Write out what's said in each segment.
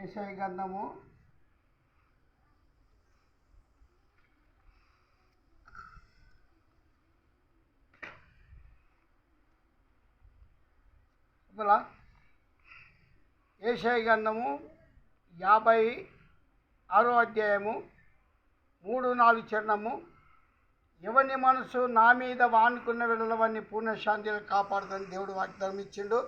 యెషయా గ్రంథము 56 అధ్యాయము 3-4 చరణము. ఎవని మనసు నా మీద వానుకున్న వెళ్ళవన్నీ పూర్ణశాంతిలో కాపాడుదని దేవుడు వాగ్దానం ఇచ్చిండు.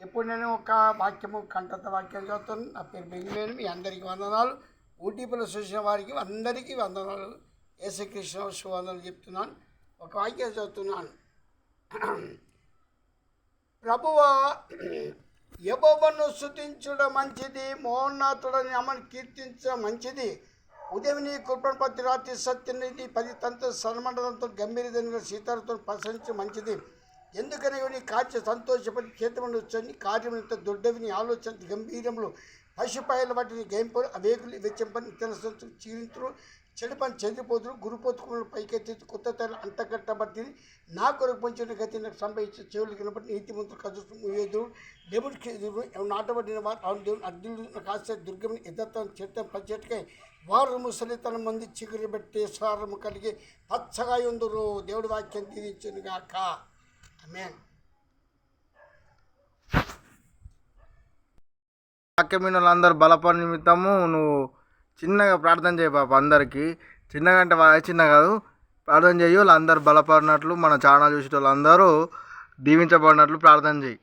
ఇప్పుడు నేను ఒక వాక్యము కంఠత వాక్యం చదువుతాను. నా పేరు బెంగళూరు. మీ అందరికీ వందనాలు. ఊటీపీలో చూసిన వారికి అందరికీ వందనాలు. యేసుకృష్ణ శుభవందనాలు చెప్తున్నాను. ఒక వాక్యం చదువుతున్నాను. ప్రభువా, యెహోవాను స్తుతించడం మంచిది, మహోన్నతుడని నామమును కీర్తించడం మంచిది. ఉదయం నీ కృపను ప్రతి రాత్రి సత్యనిధి 10 తంతుల సన్మండలంతో గంభీరమైన సీతాలతో ప్రశంసించడం మంచిది. ఎందుకని నీ కార్య సంతోషపడి చేతమని వచ్చని కార్యములతో దొడ్డవి నీ ఆలోచన గంభీరములు పశుపాయల వాటిని గేంపులు అవేకులు వెచ్చంపని తెలుసు చీరింతులు చెడు పని చెదిరిపోతులు గురుపోతుకులు పైకెత్తి కొత్త తల అంతకట్టబట్టి నా కొరకు పొంచిన గతి నాకు సంభవించిన చెవులు కనబట్టి నీతి మంత్రులు కదురు దేవుడికి నాటబడిన వారు దేవుడు అర్జునుడు కాస్త దుర్గమని ఎదత్వం చెత్త పచ్చటికై వారు ముసలితన మంది చిగురు పెట్టి సారము కలిగి పచ్చగా ఉందరు. దేవుడి వాక్యం తీరించును గాక. ఆమేన్. వాక్యం విన్న వాళ్ళందరూ బలపడి నిమిత్తము నువ్వు చిన్నగా ప్రార్థన చేయ పాప. అందరికీ చిన్నగా అంటే చిన్న కాదు, ప్రార్థన చేయి. వాళ్ళందరూ బలపడినట్లు, మన ఛానల్ చూసే వాళ్ళందరూ దీవించబడినట్లు ప్రార్థన చేయి.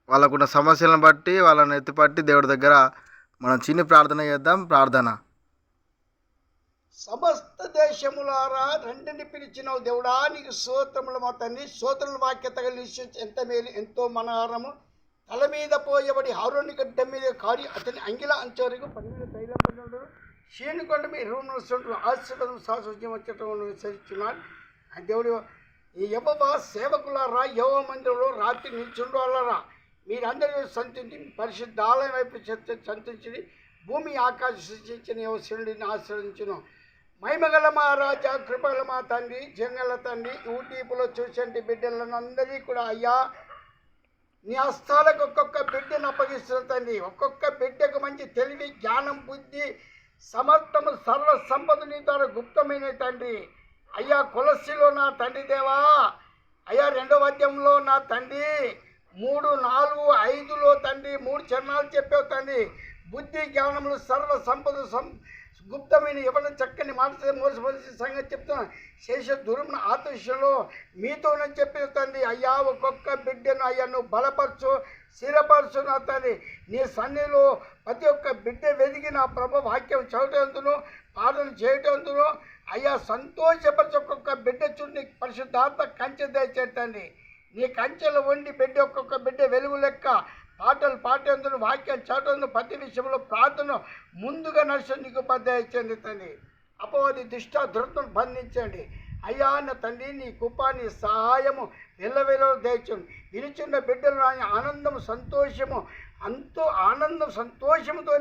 వాళ్ళకున్న సమస్యలను బట్టి వాళ్ళని ఎత్తిపట్టి దేవుడి దగ్గర మనం చిన్ని ప్రార్థన చేద్దాం. ప్రార్థన. సమస్త దేశములారా రెండిని పిలిచినవు దేవుడా, నీకు స్తోత్రములు మా తండ్రి. స్తోత్రముల వాక్యత ఎంత మేలు, ఎంతో మనహారము. తల మీద పోయబడి హారోని గడ్డ మీద కాడి అతని అంగిల అంచెవరకు 12 తైలం పడినాడు. శీనుకొండ మీ 20 ఆశీర్వాదం సాహసం వచ్చటం విసరిస్తున్నాడు. దేవుడు యెహోవా సేవకులారా, యెహోవా మందిరంలో రాత్రి నిల్చుండు వాళ్ళరా, మీరందరూ సంతించి పరిశుద్ధాలయం వైపు సంతించి భూమి ఆకాశ సృష్టించిన యువశుడిని ఆశ్రయించును. మహిమగల మా రాజా, కృపగల మా తండ్రి, జంగల తండ్రి, ఊటీపులో చూసంటి బిడ్డలను అందరినీ కూడా అయ్యా నీ హస్తాలకు ఒక్కొక్క బిడ్డను అప్పగిస్తున్న తండ్రి. ఒక్కొక్క బిడ్డకు మంచి తెలివి, జ్ఞానం, బుద్ధి, సమర్థము, సర్వ సంపద నీ ద్వారా గుప్తమైన తండ్రి. అయ్యా కొలస్సిలో నా తండ్రి దేవా, అయ్యా 2వ అధ్యాయంలో నా తండ్రి 3, 4, 5లో తండ్రి 3 చరణాలు చెప్పావు తండ్రి. బుద్ధి, జ్ఞానములు, సర్వ సంపద గుప్తమైన ఎవరిని చక్కని మాట మోసపరిచి సంగతి చెప్తున్నా. శేష దూరమున ఆత్మవిషయంలో మీతోనే చెప్పిన తండ్రి. అయ్యా ఒక్కొక్క బిడ్డను అయ్యా నువ్వు బలపరచు, స్థిరపరచు నా తండ్రి. నీ సన్నిధిలో ప్రతి ఒక్క బిడ్డ వెదిగి నా ప్రభు వాక్యం చదవటందును, ప్రార్థన చేయటందును అయ్యా సంతోషపరచు. ఒక్కొక్క బిడ్డ చుట్టూ నీ పరిశుద్ధాత్మ కంచె దయచేటండి. నీ కంచెలో ఉండి బిడ్డ ఒక్కొక్క బిడ్డ వెలుగు లెక్క పాటలు పాటేందును, వాక్యం చదవను, ప్రతి విషయంలో ప్రార్థన ముందుగా నడిచి నీకు బద్దయించండి తండ్రి. అపవాది దుష్ట ధృతం బంధించండి అయ్యా. నా తండ్రి నీ కృప, నీ సహాయము వెల్లవెల్లో దయచండి. వినిచున్న బిడ్డలు ఆనందము, సంతోషము, అంతో ఆనందం సంతోషముతో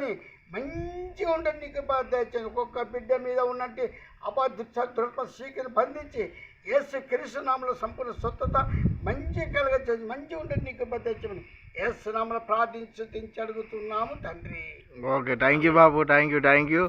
మంచిగా ఉండని నీకు దయచండి. ఒక్కొక్క బిడ్డ మీద ఉన్నట్టు అపదుష్ట శ్రీకరిని బంధించి యేసు క్రీస్తు నామములో సంపూర్ణ స్వస్థత మంచి కలగచేసి మంచి ఉండని నీకు దయచమని యేసు నామములో ప్రార్థించి అడుగుతున్నాము తండ్రి. Okay, thank you Babu. Thank you.